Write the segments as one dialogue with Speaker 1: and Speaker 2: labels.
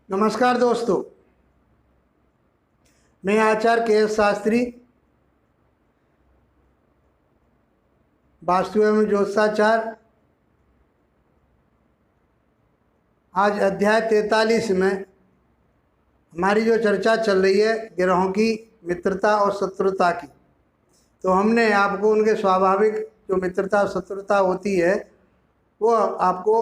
Speaker 1: नमस्कार दोस्तों, मैं आचार्य के शास्त्री वास्तु एवं ज्योतिषाचार्य आज अध्याय 43 में हमारी जो चर्चा चल रही है ग्रहों की मित्रता और शत्रुता की। तो हमने आपको उनके स्वाभाविक जो मित्रता और शत्रुता होती है वो आपको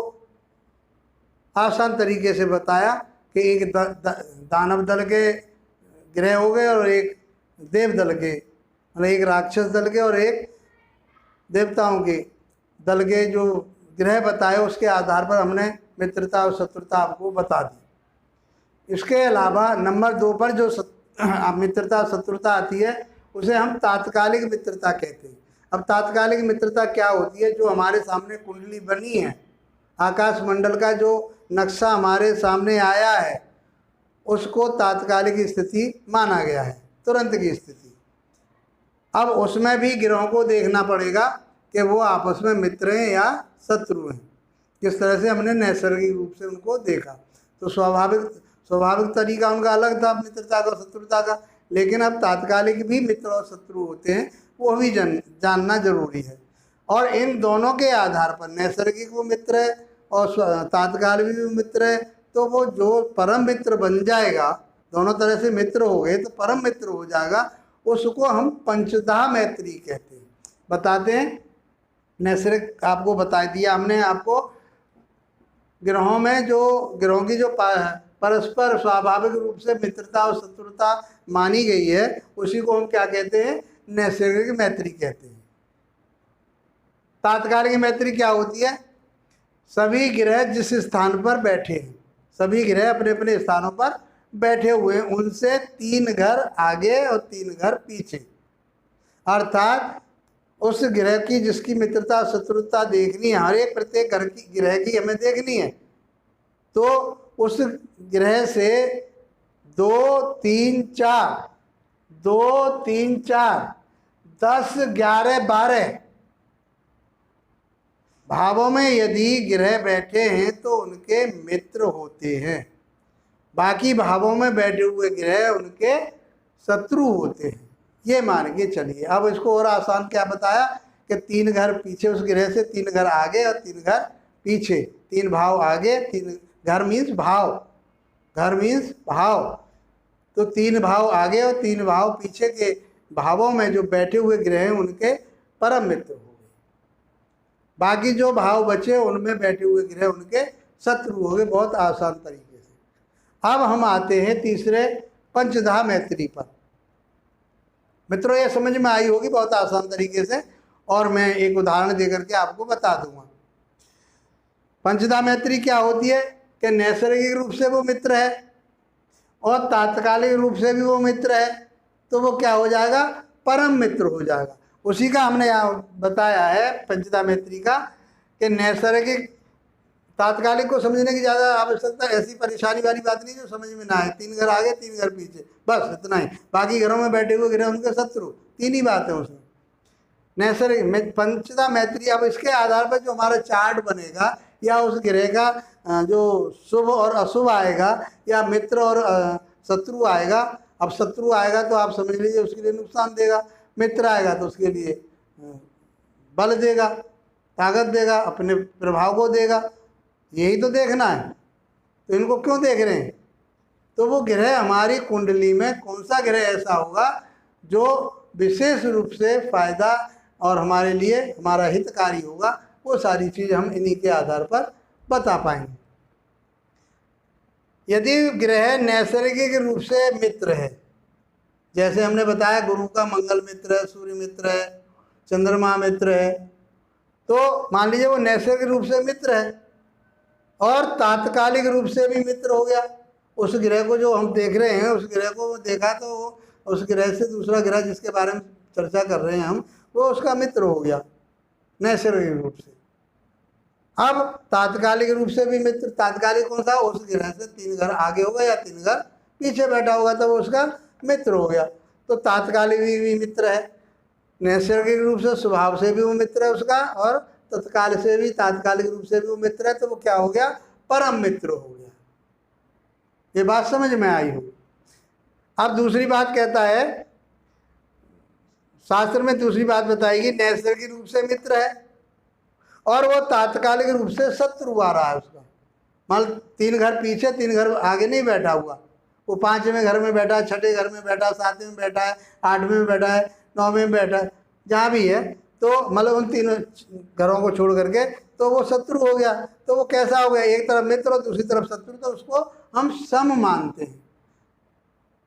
Speaker 1: आसान तरीके से बताया कि एक दानव दल के ग्रह हो गए और एक देव दल के, मतलब एक राक्षस दल के और एक देवताओं के दल के जो ग्रह बताए उसके आधार पर हमने मित्रता और शत्रुता आपको बता दी। इसके अलावा नंबर 2 पर जो मित्रता और शत्रुता आती है उसे हम तात्कालिक मित्रता कहते हैं। अब तात्कालिक मित्रता क्या होती है? जो हमारे सामने कुंडली बनी है, आकाश मंडल का जो नक्शा हमारे सामने आया है उसको तात्कालिक स्थिति माना गया है, तुरंत की स्थिति। अब उसमें भी ग्रहों को देखना पड़ेगा कि वो आपस में मित्र हैं या शत्रु हैं। किस तरह से हमने नैसर्गिक रूप से उनको देखा, तो स्वाभाविक तरीका उनका अलग था मित्रता का शत्रुता का, लेकिन अब तात्कालिक भी मित्र और शत्रु होते हैं, वो भी जानना जरूरी है। और इन दोनों के आधार पर नैसर्गिक वो मित्र है और तात्कालिक भी मित्र है, तो वो जो परम मित्र बन जाएगा, दोनों तरह से मित्र हो गए तो परम मित्र हो जाएगा, उसको हम पंचधा मैत्री कहते हैं। बताते हैं, नैसर्गिक आपको बता दिया हमने आपको, ग्रहों में जो ग्रहों की जो परस्पर स्वाभाविक रूप से मित्रता और शत्रुता मानी गई है उसी को हम क्या कहते हैं? नैसर्गिक मैत्री कहते हैं। तात्कालिक मैत्री क्या होती है? सभी ग्रह जिस स्थान पर बैठे हैं, सभी ग्रह अपने अपने स्थानों पर बैठे हुए हैं, उनसे 3 घर आगे और 3 घर पीछे, अर्थात उस ग्रह की जिसकी मित्रता शत्रुता देखनी है, हर एक प्रत्येक घर की ग्रह की हमें देखनी है, तो उस ग्रह से 2 3 4 10 11 12 भावों में यदि ग्रह बैठे हैं तो उनके मित्र होते हैं। बाकी भावों में बैठे हुए ग्रह उनके शत्रु होते हैं, ये मान के चलिए। अब इसको और आसान क्या बताया कि 3 घर पीछे उस ग्रह से 3 घर आगे और 3 घर पीछे, 3 भाव आगे, 3 घर मीन्स भाव, घर मीन्स भाव, तो 3 भाव आगे और 3 भाव पीछे के भावों में जो बैठे हुए ग्रह हैं उनके परम मित्र हो गए। बाकी जो भाव बचे उनमें बैठे हुए ग्रह उनके शत्रु हो गए, बहुत आसान तरीके से। अब हम आते हैं तीसरे पंचधा मैत्री पर। मित्रों, ये समझ में आई होगी बहुत आसान तरीके से, और मैं एक उदाहरण देकर के आपको बता दूंगा। पंचधा मैत्री क्या होती है कि नैसर्गिक रूप से वो मित्र है और तात्कालिक रूप से भी वो मित्र है, तो वो क्या हो जाएगा? परम मित्र हो जाएगा। उसी का हमने यहाँ बताया है पंचधा मैत्री का कि नैसर्गिक तात्कालिक को समझने की ज़्यादा आवश्यकता, ऐसी परेशानी वाली बात नहीं जो समझ में ना आए। 3 घर आगे 3 घर पीछे, बस इतना ही। बाकी घरों में बैठे हुए ग्रह उनके शत्रु, 3 ही बात है उसमें। नैसर्गिक पंचधा मैत्री, अब इसके आधार पर जो हमारा चार्ट बनेगा या उस ग्रह का जो शुभ और अशुभ आएगा या मित्र और शत्रु आएगा। अब शत्रु आएगा तो आप समझ लीजिए उसके लिए नुकसान देगा, मित्र आएगा तो उसके लिए बल देगा, ताकत देगा, अपने प्रभाव को देगा। यही तो देखना है, तो इनको क्यों देख रहे हैं? तो वो ग्रह हमारी कुंडली में कौन सा ग्रह ऐसा होगा जो विशेष रूप से फायदा और हमारे लिए हमारा हितकारी होगा, वो सारी चीज़ हम इन्हीं के आधार पर बता पाएंगे। यदि ग्रह नैसर्गिक रूप से मित्र है, जैसे हमने बताया गुरु का मंगल मित्र है, सूर्य मित्र है, चंद्रमा मित्र है, तो मान लीजिए वो नैसर्गिक रूप से मित्र है और तात्कालिक रूप से भी मित्र हो गया। उस ग्रह को जो हम देख रहे हैं, उस ग्रह को देखा तो उस ग्रह से दूसरा ग्रह जिसके बारे में चर्चा कर रहे हैं हम, वो उसका मित्र हो गया नैसर्गिक रूप से। अब तात्कालिक रूप से भी मित्र, तात्कालिक कौन सा? उस ग्रह से 3 घर आगे होगा या 3 घर पीछे बैठा होगा तो वो उसका मित्र हो गया, तो तात्कालिक भी मित्र है। नैसर्गिक रूप से स्वभाव से भी वो मित्र है उसका, और तत्काल से भी तात्कालिक रूप से भी वो मित्र है, तो वो क्या हो गया? परम मित्र हो गया। ये बात समझ में आई हो। अब दूसरी बात कहता है, शास्त्र में दूसरी बात बताएगी, नैसर्गिक रूप से मित्र है और वो तात्कालिक रूप से शत्रु आ रहा है उसका। मान 3 घर पीछे 3 घर आगे नहीं बैठा हुआ, वो 5वें घर में बैठा है, 6ठे घर में बैठा है, 7वें में बैठा है, 8वें में बैठा है, 9वें में बैठा है, जहाँ भी है, तो मतलब उन 3 घरों को छोड़ करके तो वो शत्रु हो गया। तो वो कैसा हो गया, एक तरफ मित्र और दूसरी तरफ शत्रु, तो उसको हम सम मानते हैं।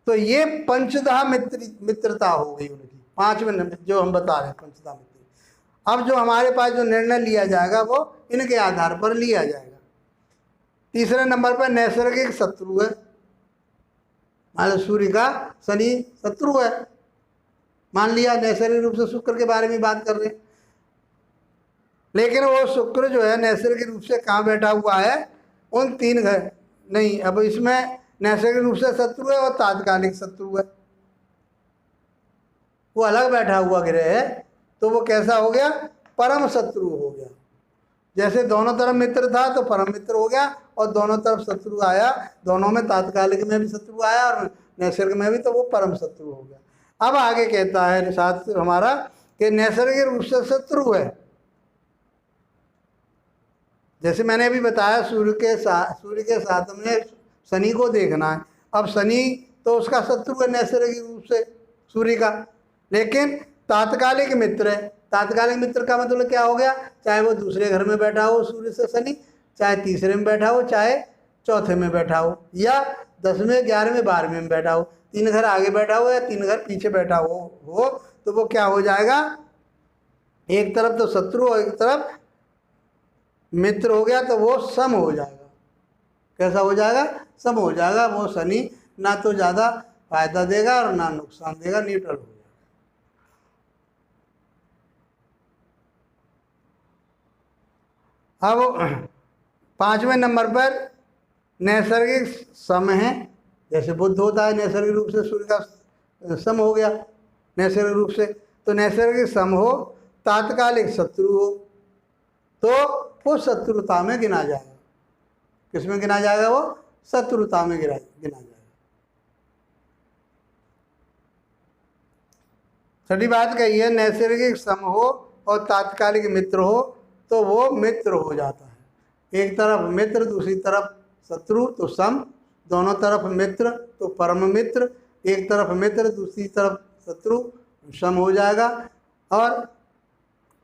Speaker 1: तो ये पंचधा मित्रता हो गई उनकी, 5वें जो हम बता रहे हैं पंचधा मित्र। अब जो हमारे पास जो निर्णय लिया जाएगा वो इनके आधार पर लिया जाएगा। तीसरे नंबर पर नैसर्गिक शत्रु है, मान लो सूर्य का शनि शत्रु है, मान लिया नैसर्गिक रूप से शुक्र के बारे में बात कर रहे हैं, लेकिन वो शुक्र जो है नैसर्गिक रूप से कहाँ बैठा हुआ है, उन 3 घर नहीं। अब इसमें नैसर्गिक रूप से शत्रु है और तात्कालिक शत्रु है, वो अलग बैठा हुआ ग्रह है, तो वो कैसा हो गया, परम शत्रु हो गया। जैसे दोनों तरफ मित्र था तो परम मित्र हो गया, और दोनों तरफ शत्रु आया, दोनों में तात्कालिक में भी शत्रु आया और नैसर्गिक में भी, तो वो परम शत्रु हो गया। अब आगे कहता है शास्त्र हमारा कि नैसर्गिक रूप से शत्रु है, जैसे मैंने अभी बताया सूर्य के साथ में शनि को देखना है। अब शनि तो उसका शत्रु है नैसर्गिक रूप से सूर्य का, लेकिन तात्कालिक मित्र है। तात्कालिक मित्र का मतलब क्या हो गया, चाहे वो दूसरे घर में बैठा हो सूर्य से शनि, चाहे तीसरे में बैठा हो, चाहे चौथे में बैठा हो, या 10वें 11वें 12वें में बैठा हो, 3 घर आगे बैठा हो या 3 घर पीछे बैठा हो, तो वो क्या हो जाएगा, एक तरफ तो शत्रु और एक तरफ मित्र हो गया, तो वो सम हो जाएगा। कैसा हो जाएगा, सम हो जाएगा। वो शनि ना तो ज़्यादा फायदा देगा और ना नुकसान देगा, न्यूट्रल हो जाएगा। अब 5वें नंबर पर नैसर्गिक सम है, जैसे बुध होता है नैसर्गिक रूप से सूर्य का सम हो गया नैसर्गिक रूप से, तो नैसर्गिक सम हो, तात्कालिक शत्रु हो, तो वो शत्रुता में गिना जाएगा। किस में गिना जाएगा, वो शत्रुता में गिना जाएगा। छठी बात कही है, नैसर्गिक सम हो और तात्कालिक मित्र हो, तो वो मित्र हो जाता है। एक तरफ मित्र दूसरी तरफ शत्रु तो सम, दोनों तरफ मित्र तो परम मित्र, एक तरफ मित्र दूसरी तरफ शत्रु सम हो जाएगा। और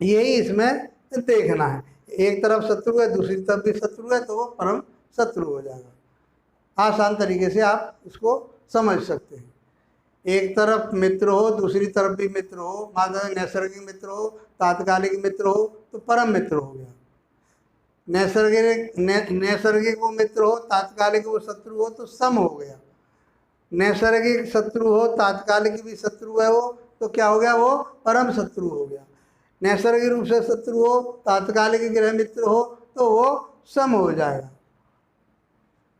Speaker 1: यही इसमें देखना है, एक तरफ शत्रु है दूसरी तरफ भी शत्रु है, तो वो परम शत्रु हो जाएगा। आसान तरीके से आप इसको समझ सकते हैं। एक तरफ मित्र हो दूसरी तरफ भी मित्र हो, माना नैसर्गिक मित्र हो तात्कालिक मित्र हो, तो परम मित्र हो गया। नैसर्गिक वो मित्र हो तात्कालिक वो शत्रु हो, तो सम हो गया। नैसर्गिक शत्रु हो तात्कालिक भी शत्रु है वो, तो क्या हो गया, वो परम शत्रु हो गया। नैसर्गिक रूप से शत्रु हो तात्कालिक ग्रह मित्र हो, तो वो सम हो जाएगा।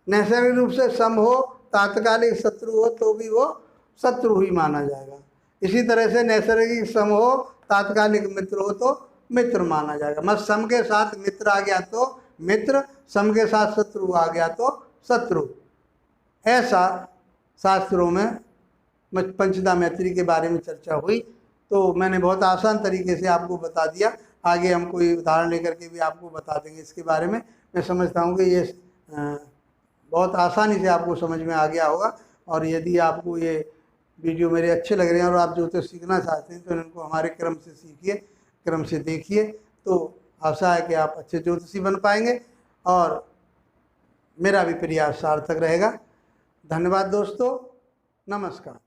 Speaker 1: नैसर्गिक रूप से सम हो तात्कालिक शत्रु हो, तो भी वो शत्रु ही माना जाएगा। इसी तरह से नैसर्गिक सम हो तात्कालिक मित्र हो, तो मित्र माना जाएगा। मत सम के साथ मित्र आ गया तो मित्र, सम के साथ शत्रु आ गया तो शत्रु। ऐसा शास्त्रों में पंचधा मैत्री के बारे में चर्चा हुई, तो मैंने बहुत आसान तरीके से आपको बता दिया। आगे हम कोई उदाहरण लेकर के भी आपको बता देंगे इसके बारे में। मैं समझता हूँ कि ये बहुत आसानी से आपको समझ में आ गया होगा। और यदि आपको ये वीडियो मेरे अच्छे लग रहे हैं और आप ज्योतिष सीखना चाहते हैं, तो इनको हमारे क्रम से सीखिए, क्रम से देखिए, तो आशा है कि आप अच्छे ज्योतिषी बन पाएंगे और मेरा भी प्रयास सार्थक रहेगा। धन्यवाद दोस्तों, नमस्कार।